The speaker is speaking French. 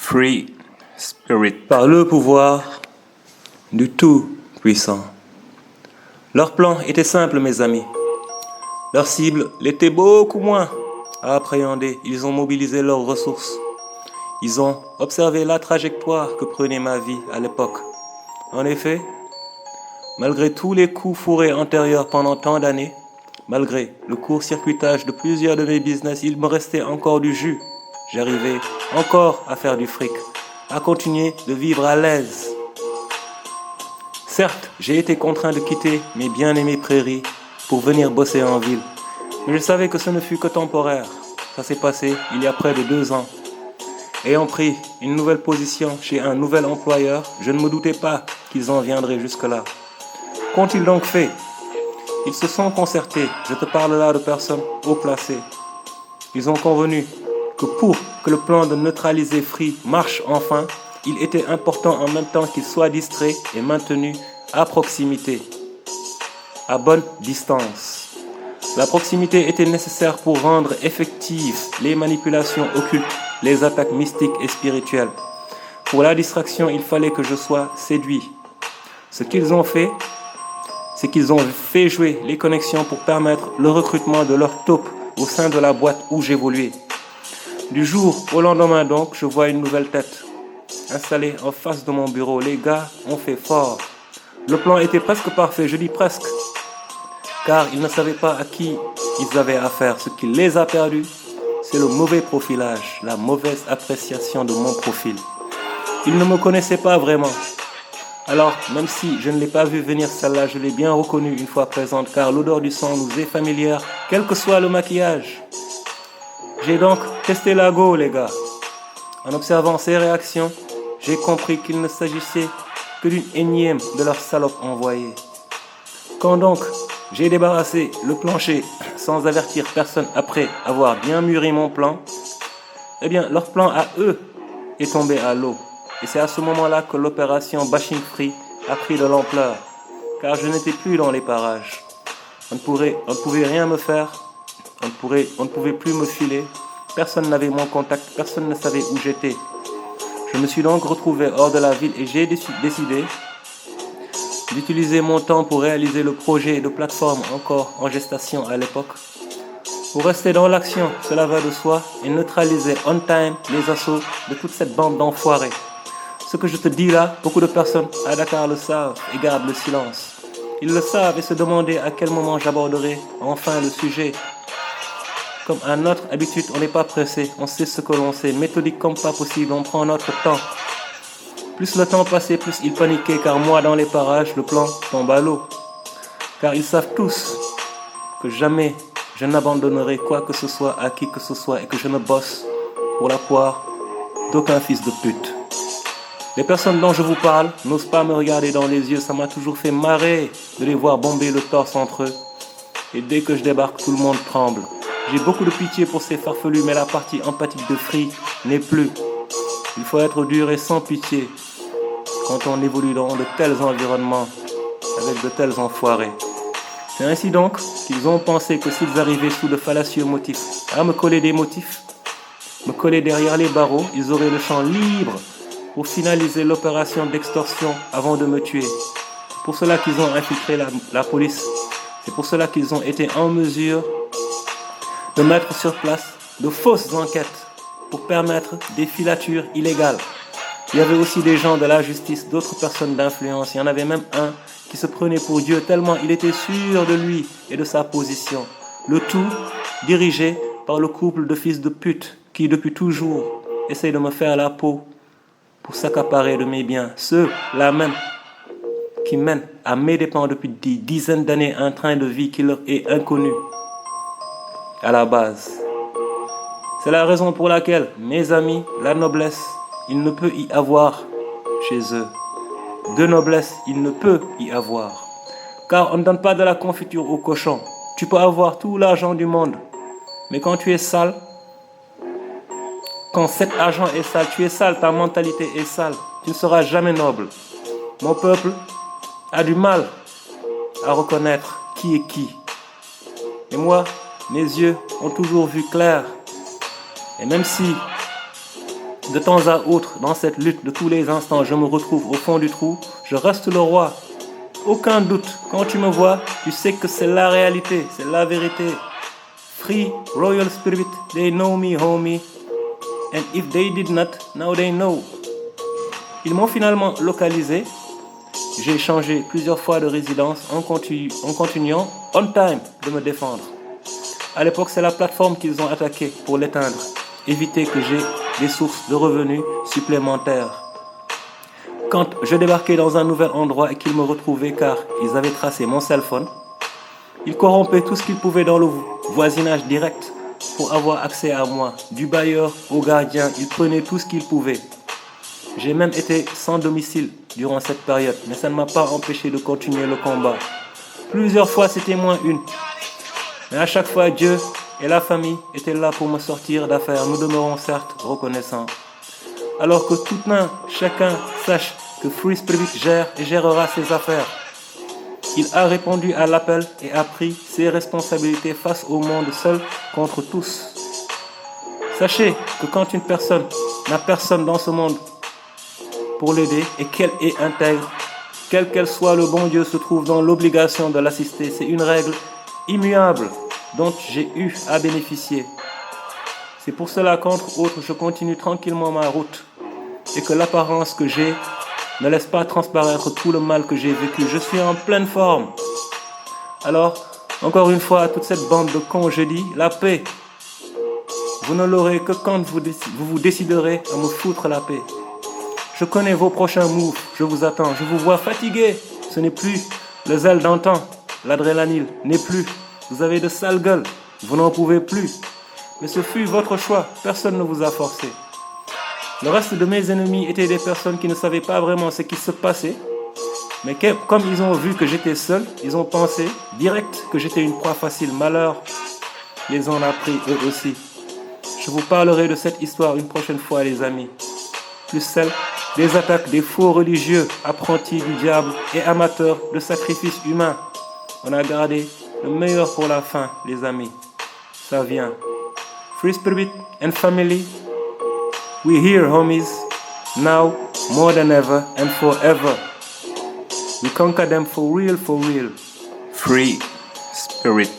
Free Spirit. Par le pouvoir du Tout-Puissant. Leur plan était simple, mes amis. Leur cible l'était beaucoup moins à appréhender. Ils ont mobilisé leurs ressources. Ils ont observé la trajectoire que prenait ma vie à l'époque. En effet, malgré tous les coups fourrés antérieurs pendant tant d'années, malgré le court-circuitage de plusieurs de mes business, il me restait encore du jus. J'arrivais encore à faire du fric, à continuer de vivre à l'aise. Certes, j'ai été contraint de quitter mes bien-aimées prairies pour venir bosser en ville. Mais je savais que ce ne fut que temporaire. Ça s'est passé il y a près de 2 ans. Ayant pris une nouvelle position chez un nouvel employeur, je ne me doutais pas qu'ils en viendraient jusque-là. Qu'ont-ils donc fait? Ils se sont concertés. Je te parle là de personnes haut placées. Ils ont convenu que pour que le plan de neutraliser Free marche enfin, il était important en même temps qu'il soit distrait et maintenu à proximité, à bonne distance. La proximité était nécessaire pour rendre effectives les manipulations occultes, les attaques mystiques et spirituelles. Pour la distraction, il fallait que je sois séduit. Ce qu'ils ont fait, c'est qu'ils ont fait jouer les connexions pour permettre le recrutement de leur taupe au sein de la boîte où j'évoluais. Du jour au lendemain donc, je vois une nouvelle tête installée en face de mon bureau. Les gars ont fait fort. Le plan était presque parfait, je dis presque, car ils ne savaient pas à qui ils avaient affaire. Ce qui les a perdus, c'est le mauvais profilage, la mauvaise appréciation de mon profil. Ils ne me connaissaient pas vraiment. Alors, même si je ne l'ai pas vu venir celle-là, je l'ai bien reconnue une fois présente, car l'odeur du sang nous est familière, quel que soit le maquillage. J'ai donc testé la go, les gars. En observant ces réactions, j'ai compris qu'il ne s'agissait que d'une énième de leurs salopes envoyées. Quand donc j'ai débarrassé le plancher sans avertir personne après avoir bien mûri mon plan, eh bien leur plan à eux est tombé à l'eau. Et c'est à ce moment-là que l'opération Bashing Free a pris de l'ampleur, car je n'étais plus dans les parages. On ne pouvait rien me faire, on ne pouvait plus me filer, personne n'avait mon contact, personne ne savait où j'étais. Je me suis donc retrouvé hors de la ville et j'ai décidé d'utiliser mon temps pour réaliser le projet de plateforme encore en gestation à l'époque. Pour rester dans l'action, cela va de soi, et neutraliser on time les assauts de toute cette bande d'enfoirés. Ce que je te dis là, beaucoup de personnes à Dakar le savent et gardent le silence. Ils le savent et se demandaient à quel moment j'aborderai enfin le sujet. Comme à notre habitude, on n'est pas pressé, on sait ce que l'on sait, méthodique comme pas possible, on prend notre temps. Plus le temps passait, plus ils paniquaient, car moi dans les parages, le plan tombe à l'eau. Car ils savent tous que jamais je n'abandonnerai quoi que ce soit à qui que ce soit et que je ne bosse pour la poire d'aucun fils de pute. Les personnes dont je vous parle n'osent pas me regarder dans les yeux, ça m'a toujours fait marrer de les voir bomber le torse entre eux. Et dès que je débarque, tout le monde tremble. J'ai beaucoup de pitié pour ces farfelus, mais la partie empathique de Free n'est plus. Il faut être dur et sans pitié quand on évolue dans de tels environnements, avec de tels enfoirés. C'est ainsi donc qu'ils ont pensé que s'ils arrivaient sous de fallacieux motifs à me coller des motifs, me coller derrière les barreaux, ils auraient le champ libre pour finaliser l'opération d'extorsion avant de me tuer. C'est pour cela qu'ils ont infiltré la police. C'est pour cela qu'ils ont été en mesure de mettre sur place de fausses enquêtes pour permettre des filatures illégales. Il y avait aussi des gens de la justice, d'autres personnes d'influence. Il y en avait même un qui se prenait pour Dieu tellement il était sûr de lui et de sa position. Le tout dirigé par le couple de fils de pute qui depuis toujours essaye de me faire la peau pour s'accaparer de mes biens. Ceux-là même qui mènent à mes dépens depuis des dizaines d'années un train de vie qui leur est inconnu à la base. C'est la raison pour laquelle, mes amis, la noblesse, il ne peut y avoir chez eux. De noblesse, il ne peut y avoir. Car on ne donne pas de la confiture au cochon. Tu peux avoir tout l'argent du monde. Mais quand tu es sale, quand cet argent est sale, tu es sale, ta mentalité est sale. Tu ne seras jamais noble. Mon peuple a du mal à reconnaître qui est qui. Et moi, mes yeux ont toujours vu clair. Et même si de temps à autre, dans cette lutte de tous les instants, je me retrouve au fond du trou, je reste le roi. Aucun doute, quand tu me vois, tu sais que c'est la réalité, c'est la vérité. Free, royal spirit, they know me, homie. And if they did not, now they know. Ils m'ont finalement localisé. J'ai changé plusieurs fois de résidence en continuant on time de me défendre. À l'époque, c'est la plateforme qu'ils ont attaquée pour l'éteindre. Éviter que j'ai des sources de revenus supplémentaires. Quand je débarquais dans un nouvel endroit et qu'ils me retrouvaient car ils avaient tracé mon cell phone, ils corrompaient tout ce qu'ils pouvaient dans le voisinage direct pour avoir accès à moi. Du bailleur au gardien, ils prenaient tout ce qu'ils pouvaient. J'ai même été sans domicile durant cette période, mais ça ne m'a pas empêché de continuer le combat. Plusieurs fois, c'était moins une. Mais à chaque fois, Dieu et la famille étaient là pour me sortir d'affaires. Nous demeurons certes reconnaissants. Alors que tout un chacun sache que Free Spirit gère et gérera ses affaires. Il a répondu à l'appel et a pris ses responsabilités face au monde seul contre tous. Sachez que quand une personne n'a personne dans ce monde pour l'aider et qu'elle est intègre, quel qu'elle soit, le bon Dieu se trouve dans l'obligation de l'assister. C'est une règle immuable dont j'ai eu à bénéficier. C'est pour cela qu'entre autres, je continue tranquillement ma route et que l'apparence que j'ai ne laisse pas transparaître tout le mal que j'ai vécu. Je suis en pleine forme. Alors, encore une fois, à toute cette bande de cons, je dis la paix. Vous ne l'aurez que quand vous déciderez à me foutre la paix. Je connais vos prochains moves, je vous attends. Je vous vois fatigué. Ce n'est plus le zèle d'antan. L'adrénaline n'est plus. Vous avez de sales gueules. Vous n'en pouvez plus. Mais ce fut votre choix. Personne ne vous a forcé. Le reste de mes ennemis étaient des personnes qui ne savaient pas vraiment ce qui se passait. Mais comme ils ont vu que j'étais seul, ils ont pensé direct que j'étais une proie facile. Malheur les en a pris eux aussi. Je vous parlerai de cette histoire une prochaine fois, les amis. Plus celle des attaques des faux religieux, apprentis du diable et amateurs de sacrifices humains. On a gardé le meilleur pour la fin, les amis. Ça vient. Free Spirit and family, we here, homies. Now, more than ever and forever. We conquer them for real, for real. Free Spirit.